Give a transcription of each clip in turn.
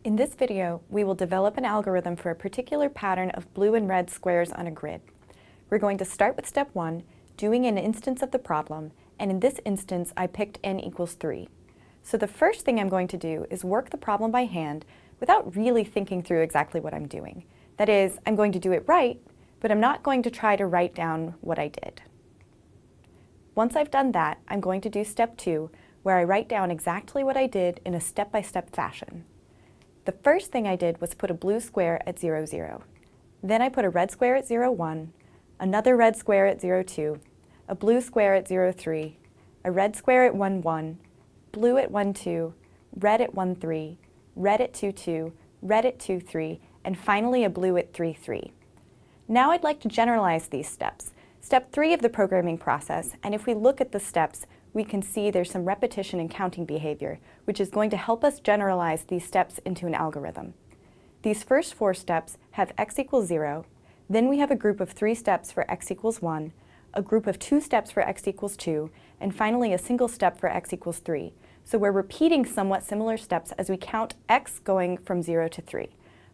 In this video, we will develop an algorithm for a particular pattern of blue and red squares on a grid. We're going to start with step 1, doing an instance of the problem, and in this instance I picked n equals 3. So the first thing I'm going to do is work the problem by hand without really thinking through exactly what I'm doing. That is, I'm going to do it right, but I'm not going to try to write down what I did. Once I've done that, I'm going to do step 2, where I write down exactly what I did in a step-by-step fashion. The first thing I did was put a blue square at 0, 0. Then I put a red square at 0, 1, another red square at 0, 2, a blue square at 0, 3, a red square at 1, 1, blue at 1, 2, red at 1, 3, red at 2, 2, red at 2, 3, and finally a blue at 3, 3. Now I'd like to generalize these steps. Step 3 of the programming process, and if we look at the steps, we can see there's some repetition and counting behavior, which is going to help us generalize these steps into an algorithm. These first 4 steps have x equals 0, then we have a group of 3 steps for x equals 1, a group of 2 steps for x equals 2, and finally a single step for x equals 3. So we're repeating somewhat similar steps as we count x going from 0 to 3.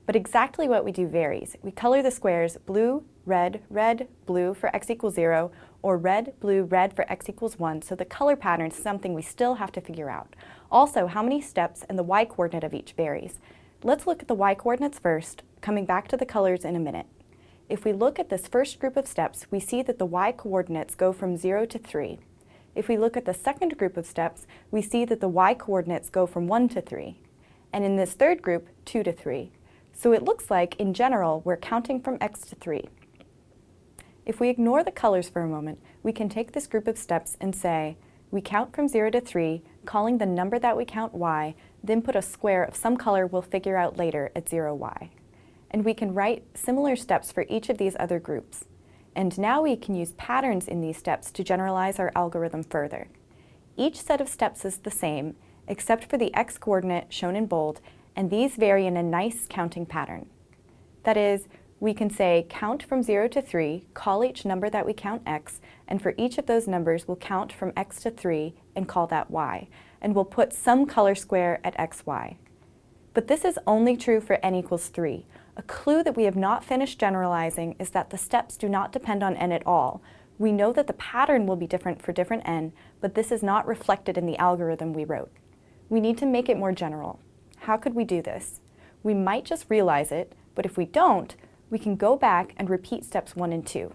But exactly what we do varies. We color the squares blue, red, red, blue for x equals 0, or red, blue, red for x equals 1, so the color pattern is something we still have to figure out. Also, how many steps and the y-coordinate of each varies. Let's look at the y-coordinates first, coming back to the colors in a minute. If we look at this first group of steps, we see that the y-coordinates go from 0 to 3. If we look at the second group of steps, we see that the y-coordinates go from 1 to 3. And in this third group, 2 to 3. So it looks like, in general, we're counting from x to 3. If we ignore the colors for a moment, we can take this group of steps and say, we count from 0 to 3, calling the number that we count y, then put a square of some color we'll figure out later at 0y. And we can write similar steps for each of these other groups. And now we can use patterns in these steps to generalize our algorithm further. Each set of steps is the same, except for the x-coordinate shown in bold, and these vary in a nice counting pattern. That is, we can say count from 0 to 3, call each number that we count x, and for each of those numbers we'll count from x to 3 and call that y, and we'll put some color square at xy. But this is only true for n equals 3. A clue that we have not finished generalizing is that the steps do not depend on n at all. We know that the pattern will be different for different n, but this is not reflected in the algorithm we wrote. We need to make it more general. How could we do this? We might just realize it, but if we don't, we can go back and repeat steps 1 and 2.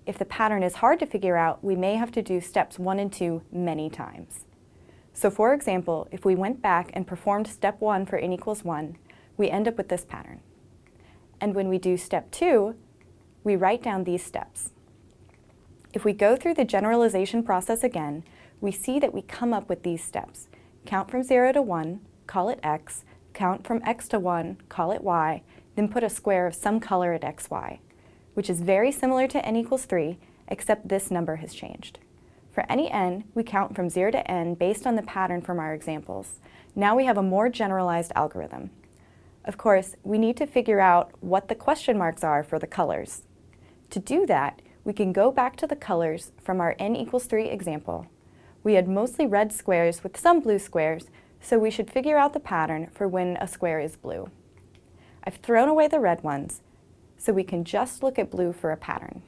If the pattern is hard to figure out, we may have to do steps 1 and 2 many times. So for example, if we went back and performed step 1 for n equals 1, we end up with this pattern. And when we do step 2, we write down these steps. If we go through the generalization process again, we see that we come up with these steps. Count from 0 to 1, call it x, count from x to 1, call it y, then put a square of some color at xy, which is very similar to n equals 3, except this number has changed. For any n, we count from 0 to n based on the pattern from our examples. Now we have a more generalized algorithm. Of course, we need to figure out what the question marks are for the colors. To do that, we can go back to the colors from our n equals 3 example. We had mostly red squares with some blue squares, so we should figure out the pattern for when a square is blue. I've thrown away the red ones, so we can just look at blue for a pattern.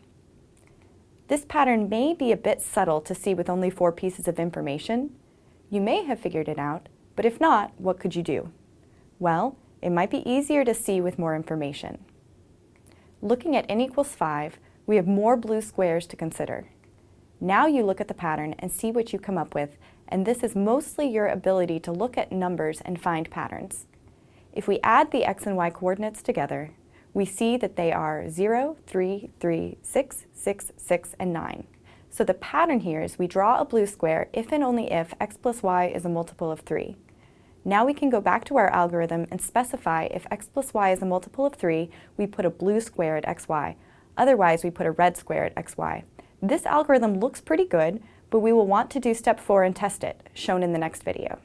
This pattern may be a bit subtle to see with only 4 pieces of information. You may have figured it out, but if not, what could you do? Well, it might be easier to see with more information. Looking at n equals 5, we have more blue squares to consider. Now you look at the pattern and see what you come up with, and this is mostly your ability to look at numbers and find patterns. If we add the x and y coordinates together, we see that they are 0, 3, 3, 6, 6, 6, and 9. So the pattern here is we draw a blue square if and only if x plus y is a multiple of 3. Now we can go back to our algorithm and specify if x plus y is a multiple of 3, we put a blue square at xy. Otherwise, we put a red square at xy. This algorithm looks pretty good, but we will want to do step 4 and test it, shown in the next video.